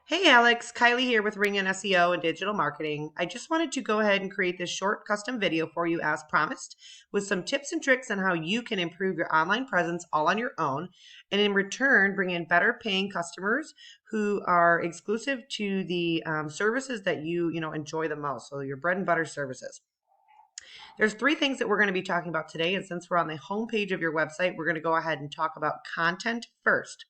Hey Alex, Kylie here with Ring in SEO and Digital Marketing. I just wanted to go ahead and create this short custom video for you as promised with some tips and tricks on how you can improve your online presence all on your own and in return bring in better paying customers who are exclusive to the services that you enjoy the most. So your bread and butter services. There's three things that we're going to be talking about today, and since we're on the homepage of your website, we're going to go ahead and talk about content first.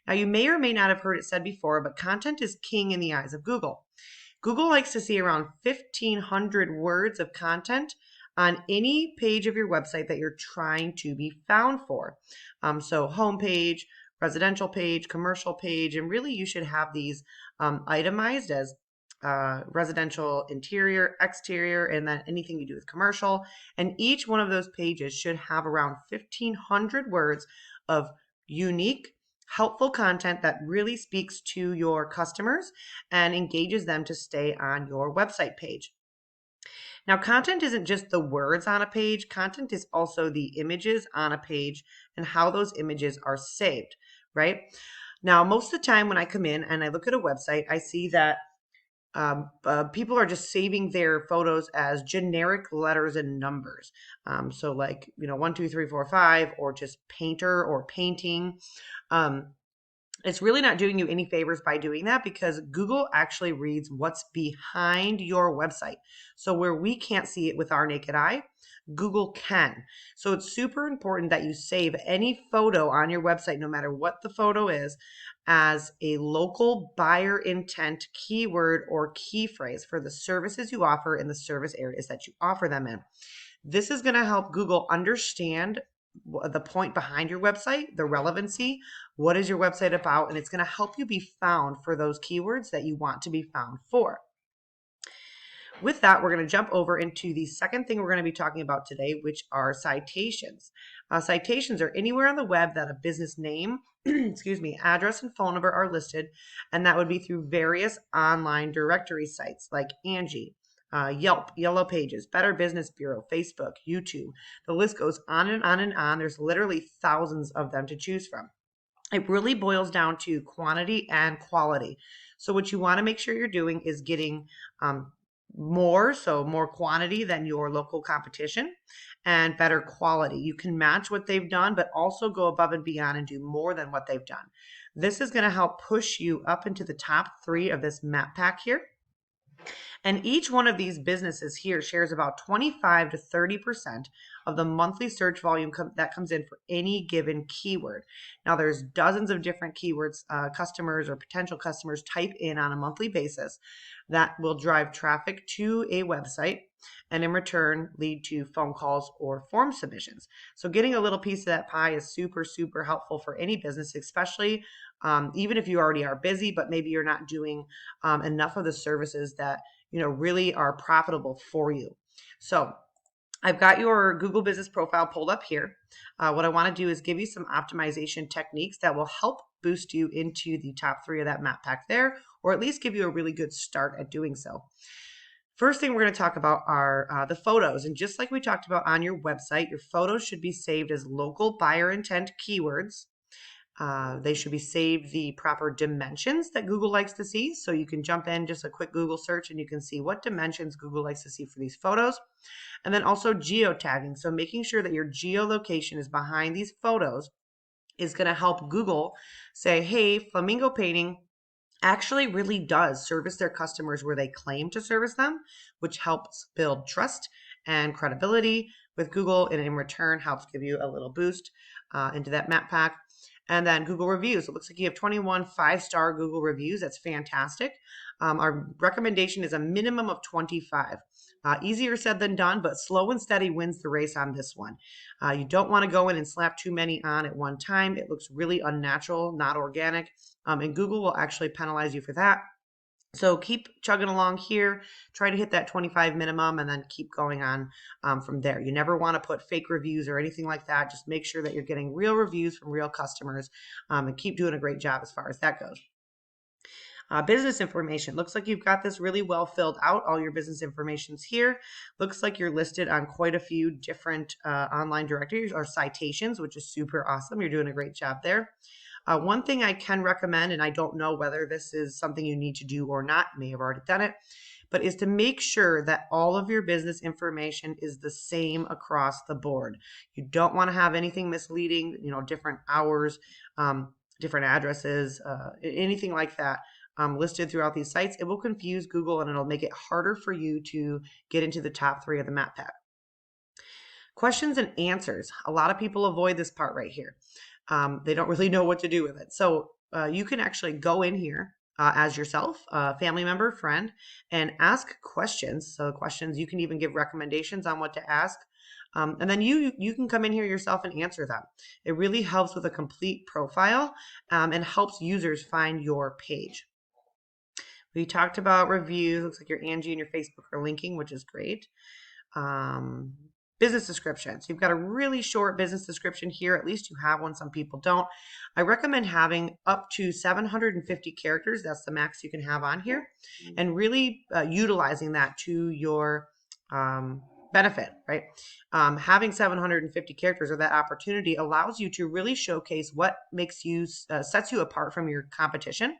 Now, you may or may not have heard it said before, but content is king in the eyes of Google. Google likes to see around 1,500 words of content on any page of your website that you're trying to be found for. So, homepage, residential page, commercial page, and really you should have these itemized as residential interior, exterior, and then anything you do with commercial. And each one of those pages should have around 1,500 words of unique, helpful content that really speaks to your customers and engages them to stay on your website page. Now, content isn't just the words on a page, content is also the images on a page and how those images are saved, right? Now, most of the time when I come in and I look at a website, I see that people are just saving their photos as generic letters and numbers. So like, 1, 2, 3, 4, 5, or just painter or painting. Um, it's really not doing you any favors by doing that because Google actually reads what's behind your website. So where we can't see it with our naked eye, Google can. So it's super important that you save any photo on your website, no matter what the photo is, as a local buyer intent keyword or key phrase for the services you offer in the service areas that you offer them in. This is going to help Google understand the point behind your website, the relevancy, what is your website about, and it's going to help you be found for those keywords that you want to be found for. With that, we're going to jump over into the second thing we're going to be talking about today, which are citations. Citations are anywhere on the web that a business name, excuse me, address and phone number are listed, and that would be through various online directory sites like Angie, Yelp, Yellow Pages, Better Business Bureau, Facebook, YouTube. The list goes on and on and on. There's literally thousands of them to choose from. It really boils down to quantity and quality. So what you want to make sure you're doing is getting more quantity than your local competition and better quality. You can match what they've done, but also go above and beyond and do more than what they've done. This is going to help push you up into the top 3 of this map pack here. And each one of these businesses here shares about 25 to 30% of the monthly search volume that comes in for any given keyword. Now, there's dozens of different keywords customers or potential customers type in on a monthly basis that will drive traffic to a website and in return lead to phone calls or form submissions. So getting a little piece of that pie is super, super helpful for any business, especially even if you already are busy, but maybe you're not doing enough of the services that really are profitable for you. So I've got your Google Business Profile pulled up here. What I want to do is give you some optimization techniques that will help boost you into the top 3 of that map pack there, or at least give you a really good start at doing so. First thing we're going to talk about are the photos. And just like we talked about on your website, your photos should be saved as local buyer intent keywords. They should be saved the proper dimensions that Google likes to see. So you can jump in just a quick Google search and you can see what dimensions Google likes to see for these photos. And then also geotagging. So making sure that your geolocation is behind these photos is going to help Google say, hey, Flamingo Painting actually really does service their customers where they claim to service them, which helps build trust and credibility with Google, and in return helps give you a little boost into that map pack. And then Google reviews. It looks like you have 21 5-star Google reviews. That's fantastic. Our recommendation is a minimum of 25. Easier said than done, but slow and steady wins the race on this one. You don't want to go in and slap too many on at one time. It looks really unnatural, not organic, and Google will actually penalize you for that. So keep chugging along here, try to hit that 25 minimum and then keep going on from there. You never want to put fake reviews or anything like that. Just make sure that you're getting real reviews from real customers and keep doing a great job as far as that goes. Business information. Looks like you've got this really well filled out. All your business information's here. Looks like you're listed on quite a few different online directories or citations, which is super awesome. You're doing a great job there. One thing I can recommend, and I don't know whether this is something you need to do or not, may have already done it, but is to make sure that all of your business information is the same across the board. You don't want to have anything misleading, different hours, different addresses, anything like that listed throughout these sites. It will confuse Google and it'll make it harder for you to get into the top 3 of the map pack. Questions and answers. A lot of people avoid this part right here. They don't really know what to do with it. So you can actually go in here as yourself, a family member, friend, and ask questions. So questions, you can even give recommendations on what to ask. And then you can come in here yourself and answer them. It really helps with a complete profile and helps users find your page. We talked about reviews. Looks like your Angie and your Facebook are linking, which is great. Business description. So you've got a really short business description here. At least you have one. Some people don't. I recommend having up to 750 characters. That's the max you can have on here. And really utilizing that to your benefit, right? Having 750 characters or that opportunity allows you to really showcase what makes you, sets you apart from your competition.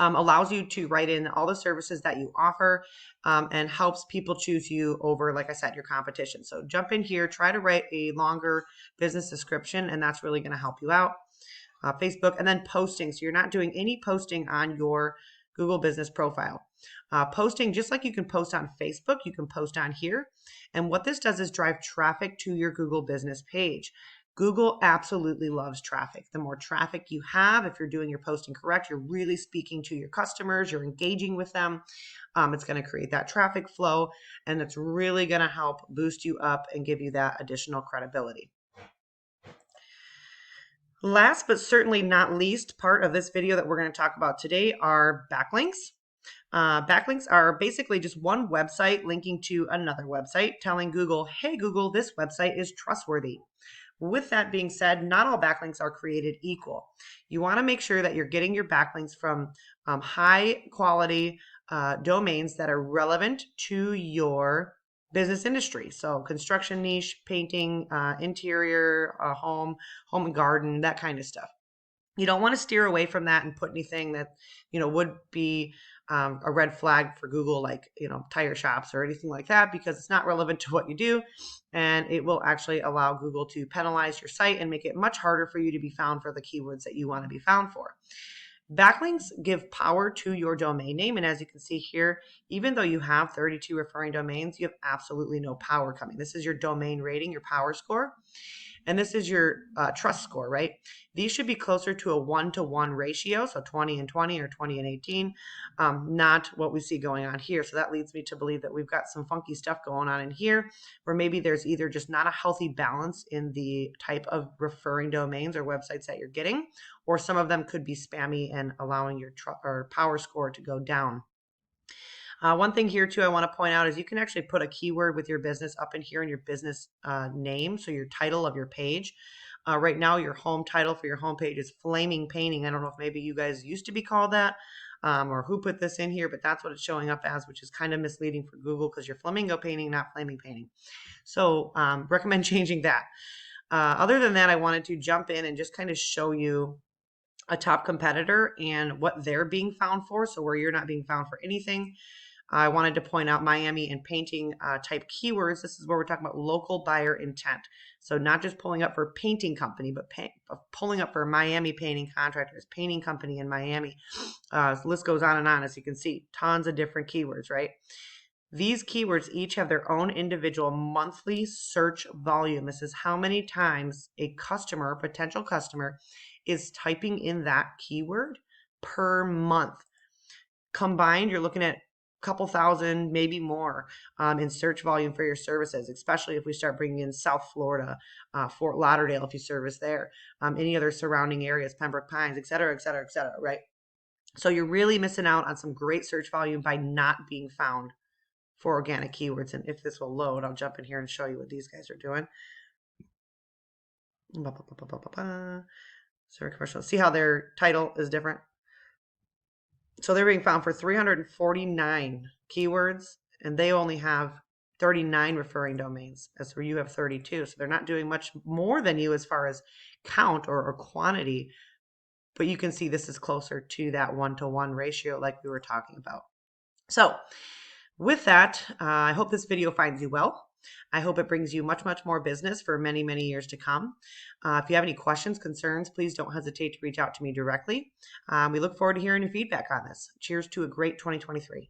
Allows you to write in all the services that you offer and helps people choose you over, like I said, your competition. So jump in here, try to write a longer business description, and that's really going to help you out. Facebook, and then posting. So you're not doing any posting on your Google business profile. Posting, just like you can post on Facebook, you can post on here. And what this does is drive traffic to your Google business page. Google absolutely loves traffic. The more traffic you have, if you're doing your posting correct, you're really speaking to your customers, you're engaging with them. It's going to create that traffic flow, and it's really going to help boost you up and give you that additional credibility. Last but certainly not least part of this video that we're going to talk about today are backlinks. Backlinks are basically just one website linking to another website, telling Google, hey, Google, this website is trustworthy. With that being said, not all backlinks are created equal. You want to make sure that you're getting your backlinks from high quality domains that are relevant to your business industry. So construction niche, painting, interior, home and garden, that kind of stuff. You don't want to steer away from that and put anything that, would be a red flag for Google, like, tire shops or anything like that, because it's not relevant to what you do. And it will actually allow Google to penalize your site and make it much harder for you to be found for the keywords that you want to be found for. Backlinks give power to your domain name. And as you can see here, even though you have 32 referring domains, you have absolutely no power coming. This is your domain rating, your power score. And this is your trust score, right? These should be closer to a 1-to-1 ratio, so 20 and 20 or 20 and 18, not what we see going on here. So that leads me to believe that we've got some funky stuff going on in here, where maybe there's either just not a healthy balance in the type of referring domains or websites that you're getting, or some of them could be spammy and allowing your power score to go down. One thing here too I want to point out is you can actually put a keyword with your business up in here in your business name, so your title of your page. Right now, your home title for your homepage is Flaming Painting. I don't know if maybe you guys used to be called that or who put this in here, but that's what it's showing up as, which is kind of misleading for Google because you're Flamingo Painting, not Flaming Painting. So recommend changing that. Other than that, I wanted to jump in and just kind of show you a top competitor and what they're being found for, so where you're not being found for anything. I wanted to point out Miami and painting type keywords. This is where we're talking about local buyer intent. So not just pulling up for painting company, but pulling up for Miami painting contractors, painting company in Miami. The list goes on, as you can see, tons of different keywords, right? These keywords each have their own individual monthly search volume. This is how many times a customer, potential customer, is typing in that keyword per month. Combined, you're looking at couple thousand, maybe more in search volume for your services, especially if we start bringing in South Florida, Fort Lauderdale, if you service there, any other surrounding areas, Pembroke Pines, et cetera, et cetera, et cetera, right? So you're really missing out on some great search volume by not being found for organic keywords. And if this will load, I'll jump in here and show you what these guys are doing. Sorry, commercial. See how their title is different? So they're being found for 349 keywords, and they only have 39 referring domains, as where you have 32. So they're not doing much more than you as far as count or quantity, but you can see this is closer to that 1-to-1 ratio like we were talking about. So with that, I hope this video finds you well. I hope it brings you much, much more business for many, many years to come. If you have any questions, concerns, please don't hesitate to reach out to me directly. We look forward to hearing your feedback on this. Cheers to a great 2023.